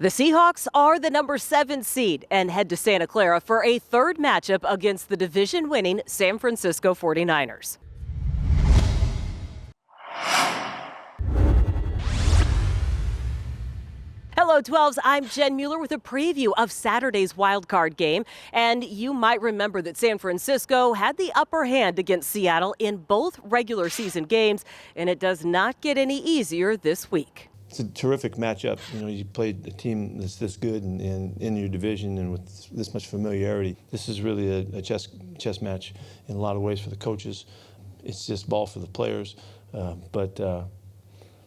The Seahawks are the number 7 seed and head to Santa Clara for a third matchup against the division-winning San Francisco 49ers. Hello, 12s. I'm Jen Mueller with a preview of Saturday's Wild Card game. And you might remember that San Francisco had the upper hand against Seattle in both regular season games, and it does not get any easier this week. It's a terrific matchup. You know, you played a team that's this good and in your division and with this much familiarity. This is really a chess match in a lot of ways for the coaches. It's just ball for the players, but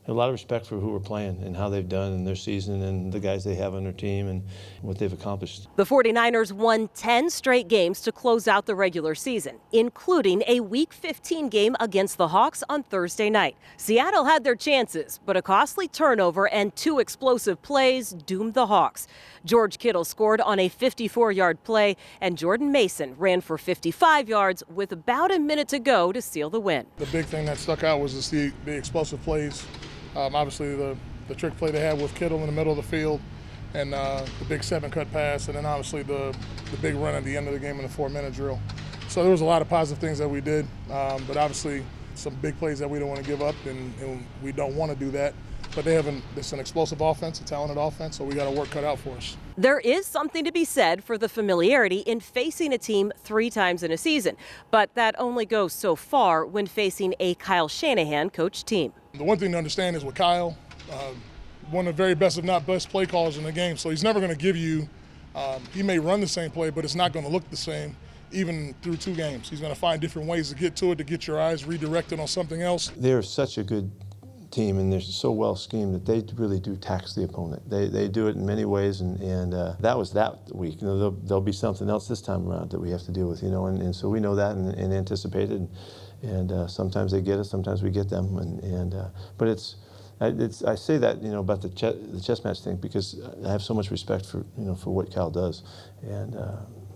a lot of respect for who we're playing and how they've done in their season and the guys they have on their team and what they've accomplished. The 49ers won 10 straight games to close out the regular season, including a Week 15 game against the Hawks on Thursday night. Seattle had their chances, but a costly turnover and 2 explosive plays doomed the Hawks. George Kittle scored on a 54-yard play, and Jordan Mason ran for 55 yards with about a minute to go to seal the win. The big thing that stuck out was to see the explosive plays. Obviously, the trick play they had with Kittle in the middle of the field and the big 7-cut pass, and then obviously the big run at the end of the game in the 4-minute drill. So there was a lot of positive things that we did, but obviously some big plays that we don't want to give up, and we don't want to do that. But it's an explosive offense, a talented offense, so we got a work cut out for us. There is something to be said for the familiarity in facing a team 3 times in a season, but that only goes so far when facing a Kyle Shanahan coached team. The one thing to understand is with Kyle, one of the very best, if not best, play callers in the game. So he's never going to give you, he may run the same play, but it's not going to look the same even through 2 games. He's going to find different ways to get to it, to get your eyes redirected on something else. They're such a good team and they're so well schemed that they really do tax the opponent. They do it in many ways, and that was that week. You know, there'll be something else this time around that we have to deal with, you know, and so we know that and anticipate it. And sometimes they get us, sometimes we get them, but I say that, you know, about the chess match thing because I have so much respect for, you know, for what Cal does and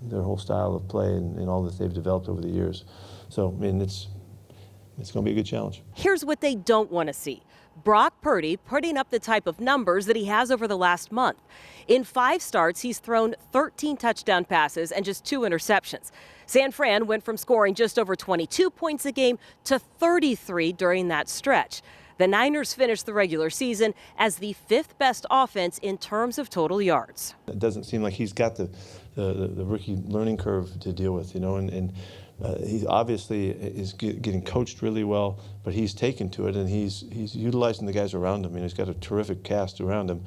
their whole style of play and all that they've developed over the years. So I mean, it's going to be a good challenge. Here's what they don't want to see. Brock Purdy putting up the type of numbers that he has over the last month. In 5 starts, he's thrown 13 touchdown passes and just 2 interceptions. San Fran went from scoring just over 22 points a game to 33 during that stretch. The Niners finished the regular season as the 5th best offense in terms of total yards. It doesn't seem like he's got the rookie learning curve to deal with, you know, and he obviously is getting coached really well, but he's taken to it and he's utilizing the guys around him. You know, he's got a terrific cast around him.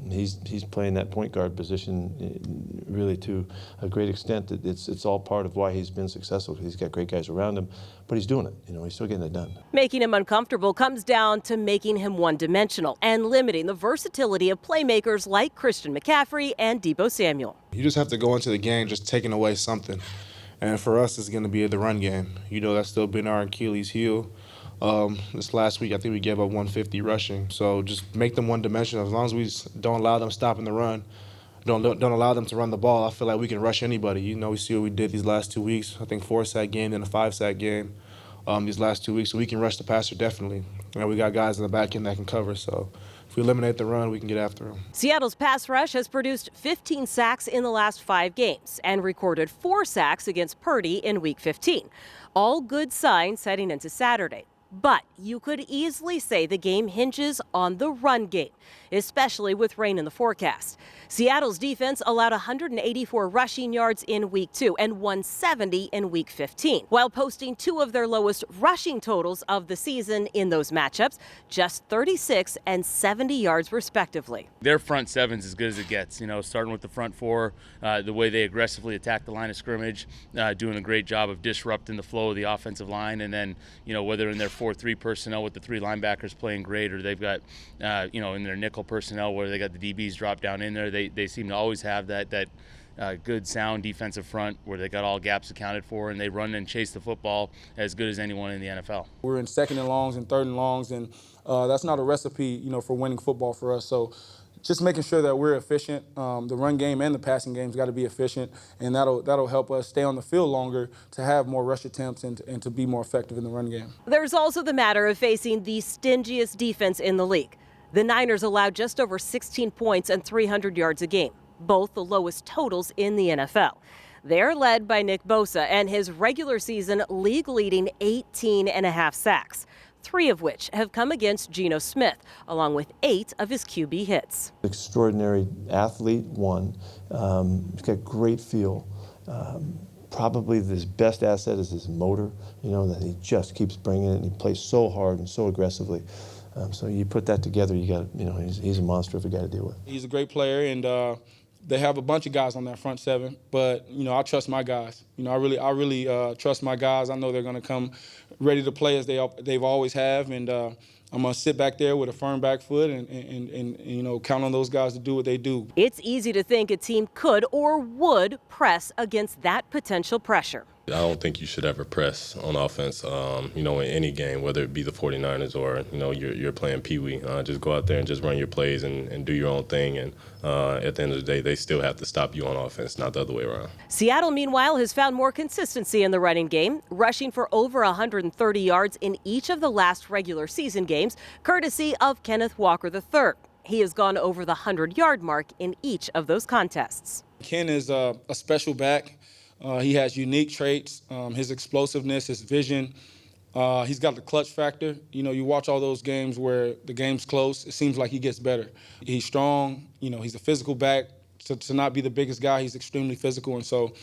He's playing that point guard position really to a great extent. It's all part of why he's been successful. He's got great guys around him, but he's doing it. You know, he's still getting it done. Making him uncomfortable comes down to making him one-dimensional and limiting the versatility of playmakers like Christian McCaffrey and Deebo Samuel. You just have to go into the game just taking away something. And for us, it's going to be the run game. You know, that's still been our Achilles heel. This last week, I think we gave up 150 rushing. So just make them one-dimensional. As long as we don't allow them stopping the run, don't allow them to run the ball, I feel like we can rush anybody. You know, we see what we did these last 2 weeks. I think 4-sack game, then a 5-sack game these last 2 weeks. So we can rush the passer definitely. And we got guys in the back end that can cover. So if we eliminate the run, we can get after them. Seattle's pass rush has produced 15 sacks in the last 5 games and recorded 4 sacks against Purdy in Week 15. All good signs heading into Saturday. But you could easily say the game hinges on the run game, especially with rain in the forecast. Seattle's defense allowed 184 rushing yards in Week 2 and 170 in Week 15, while posting 2 of their lowest rushing totals of the season in those matchups, just 36 and 70 yards respectively. Their front seven's as good as it gets, you know, starting with the front 4, the way they aggressively attack the line of scrimmage, doing a great job of disrupting the flow of the offensive line, and then, you know, whether in their 4-3 personnel with the 3 linebackers playing great, or they've got, you know, in their nickel personnel where they got the DBs drop down in there, they seem to always have that good, sound defensive front where they got all gaps accounted for, and they run and chase the football as good as anyone in the NFL. We're in 2nd and longs and 3rd and longs, and that's not a recipe, you know, for winning football for us. So just making sure that we're efficient. The run game and the passing game's got to be efficient, and that'll help us stay on the field longer to have more rush attempts and to be more effective in the run game. There's also the matter of facing the stingiest defense in the league. The Niners allowed just over 16 points and 300 yards a game, both the lowest totals in the NFL. They're led by Nick Bosa and his regular season league-leading 18.5 sacks, 3 of which have come against Geno Smith, along with 8 of his QB hits. Extraordinary athlete, one. He's got great feel. Probably his best asset is his motor, that he just keeps bringing it, and he plays so hard and so aggressively. So you put that together, you got, he's a monster of a guy to deal with. He's a great player, and they have a bunch of guys on that front seven, but I trust my guys. I really trust my guys. I know they're going to come ready to play as they've always have, and I'm going to sit back there with a firm back foot and count on those guys to do what they do. It's easy to think a team could or would press against that potential pressure. I don't think you should ever press on offense, in any game, whether it be the 49ers or, you're playing Pee-wee. Just go out there and just run your plays and do your own thing. And at the end of the day, they still have to stop you on offense, not the other way around. Seattle, meanwhile, has found more consistency in the running game, rushing for over 130 yards in each of the last regular season games, courtesy of Kenneth Walker III. He has gone over the 100-yard mark in each of those contests. Ken is a special back. He has unique traits, his explosiveness, his vision. He's got the clutch factor. You watch all those games where the game's close, it seems like he gets better. He's strong, he's a physical back. To not be the biggest guy, he's extremely physical. And so,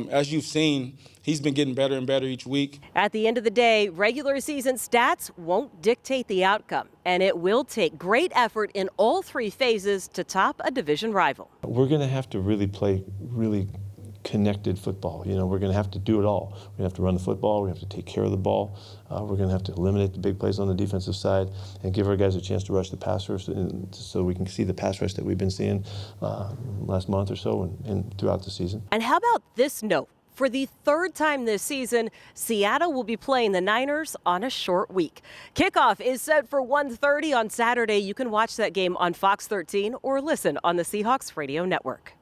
as you've seen, he's been getting better and better each week. At the end of the day, regular season stats won't dictate the outcome, and it will take great effort in all 3 phases to top a division rival. We're going to have to really play really connected football. We're going to have to do it all. We're going to have to run the football. We have to take care of the ball. We're going to have to eliminate the big plays on the defensive side and give our guys a chance to rush the pass rush so we can see the pass rush that we've been seeing last month or so and throughout the season. And how about this note? For the 3rd time this season, Seattle will be playing the Niners on a short week. Kickoff is set for 1:30 on Saturday. You can watch that game on Fox 13 or listen on the Seahawks Radio Network.